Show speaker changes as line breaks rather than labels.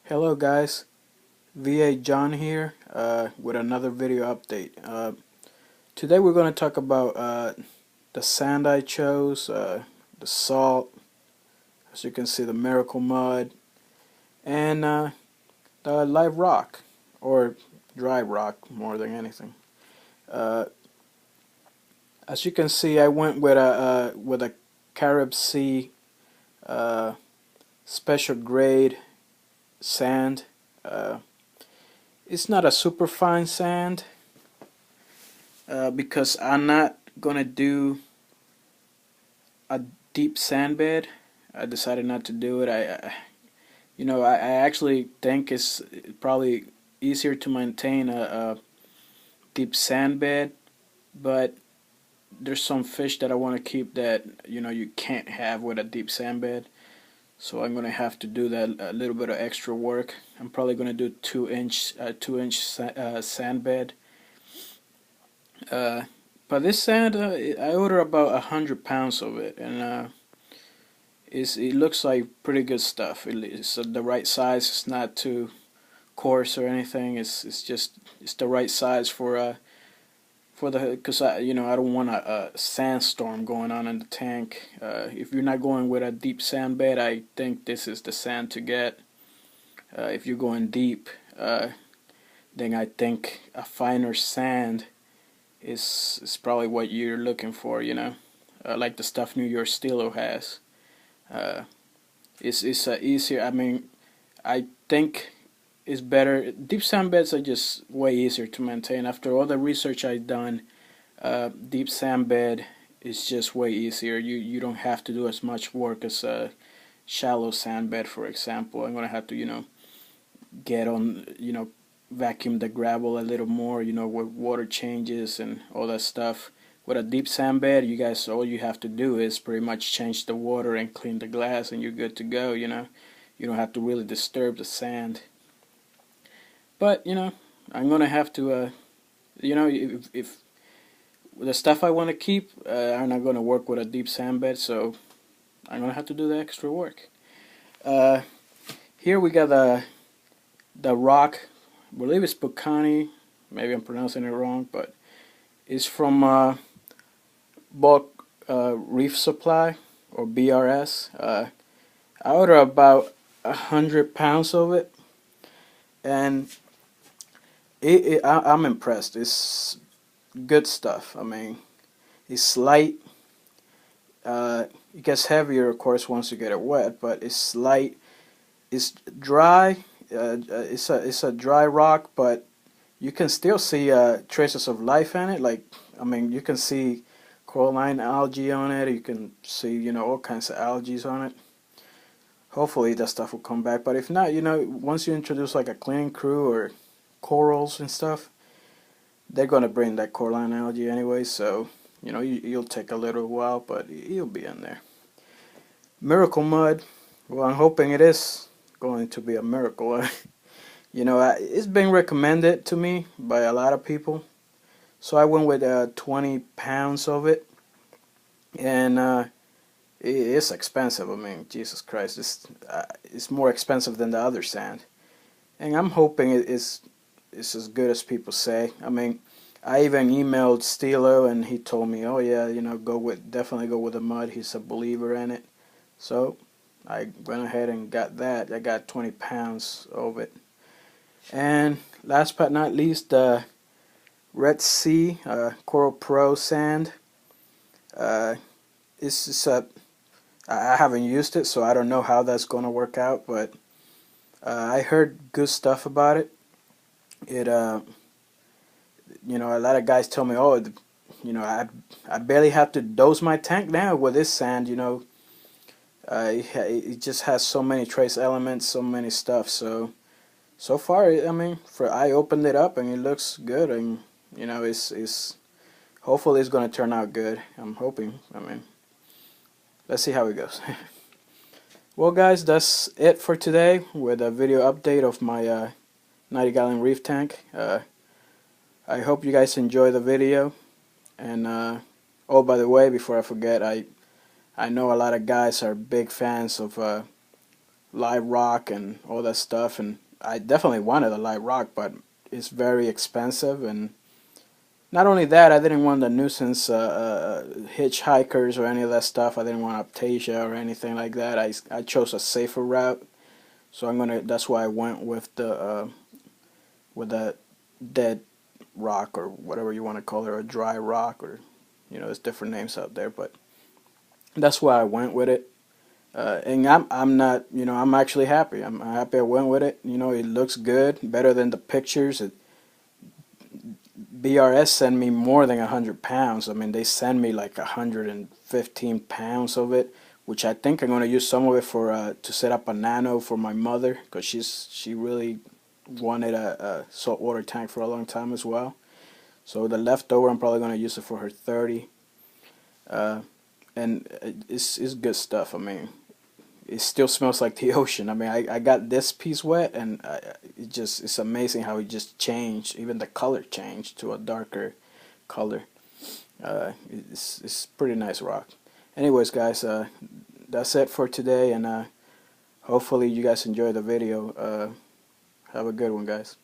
Hello guys, VA John here with another video update. Today we're going to talk about the sand I chose, the salt, as you can see the miracle mud, and the live rock, or dry rock more than anything. Uh, as you can see, I went with a Carib Sea uh, special grade sand. Uh, it's not a super fine sand. Because I'm not gonna do a deep sand bed. I decided not to do it. I actually think it's probably easier to maintain a deep sand bed, but there's some fish that I want to keep that you can't have with a deep sand bed. So I'm gonna have to do that a little bit of extra work. I'm probably gonna do 2-inch sand bed. Uh, but this sand, I ordered about 100 pounds of it, and it looks like pretty good stuff. It's the right size. It's not too coarse or anything. It's the right size for the because I don't want a sandstorm going on in the tank. If you're not going with a deep sand bed, I think this is the sand to get. If you're going deep, then I think a finer sand is probably what you're looking for, like the stuff New York Stilo has. Uh, it's easier. I mean, I think it's better. Deep sand beds are just way easier to maintain. After all the research I've done, deep sand bed is just way easier. You don't have to do as much work as a shallow sand bed, for example. I'm gonna have to get on vacuum the gravel a little more, with water changes and all that stuff. With a deep sand bed, all you have to do is pretty much change the water and clean the glass, and you're good to go. You don't have to really disturb the sand. But I'm gonna have to, if the stuff I want to keep, I'm not gonna work with a deep sand bed, so I'm gonna have to do the extra work. Uh, Here we got the rock. I believe it's Bucani. Maybe I'm pronouncing it wrong, but it's from bulk Reef Supply, or BRS. I ordered about 100 pounds of it, and I'm impressed. It's good stuff. I mean, it's light. It gets heavier, of course, once you get it wet, but it's light. It's dry. It's a dry rock, but you can still see traces of life in it. Like, I mean, you can see coralline algae on it. You can see all kinds of algae on it. Hopefully that stuff will come back. But if not, once you introduce like a cleaning crew or corals and stuff, they're gonna bring that coralline algae anyway. So you'll take a little while, but you'll be in there. Miracle mud. Well, I'm hoping it is going to be a miracle. It's been recommended to me by a lot of people, so I went with 20 pounds of it, and it's expensive. I mean, Jesus Christ, it's more expensive than the other sand, and I'm hoping it's as good as people say. I mean, I even emailed Stilo, and he told me, oh yeah, definitely go with the mud. He's a believer in it, so I went ahead and got that. I got 20 pounds of it. And last but not least, the Red Sea Coral Pro sand. It's just I haven't used it, so I don't know how that's going to work out. But I heard good stuff about it. A lot of guys tell me, oh, I barely have to dose my tank now with this sand. It just has so many trace elements, so many stuff. So far, I mean, I opened it up and it looks good, and it's hopefully it's gonna turn out good. I'm hoping. I mean, let's see how it goes. Well, guys, that's it for today with a video update of my 90-gallon reef tank. I hope you guys enjoy the video, and oh, by the way, before I forget, I know a lot of guys are big fans of live rock and all that stuff, and I definitely wanted a live rock, but it's very expensive. And not only that, I didn't want the nuisance hitchhikers or any of that stuff. I didn't want Aptasia or anything like that. I chose a safer route, so That's why I went with that dead rock, or whatever you want to call it, or dry rock, or there's different names out there, but that's why I went with it. And I'm not, I'm actually happy. I'm happy I went with it. It looks good, better than the pictures. BRS sent me more than 100 pounds. I mean, they send me like 115 pounds of it, which I think I'm gonna use some of it for to set up a nano for my mother, because she really wanted a saltwater tank for a long time as well. So the leftover, I'm probably gonna use it for her 30. Uh, and it's good stuff. I mean, it still smells like the ocean. I mean, I got this piece wet, and it's amazing how it just changed. Even the color changed to a darker color. It's pretty nice rock. Anyways, guys, that's it for today, and hopefully you guys enjoy the video. Have a good one, guys.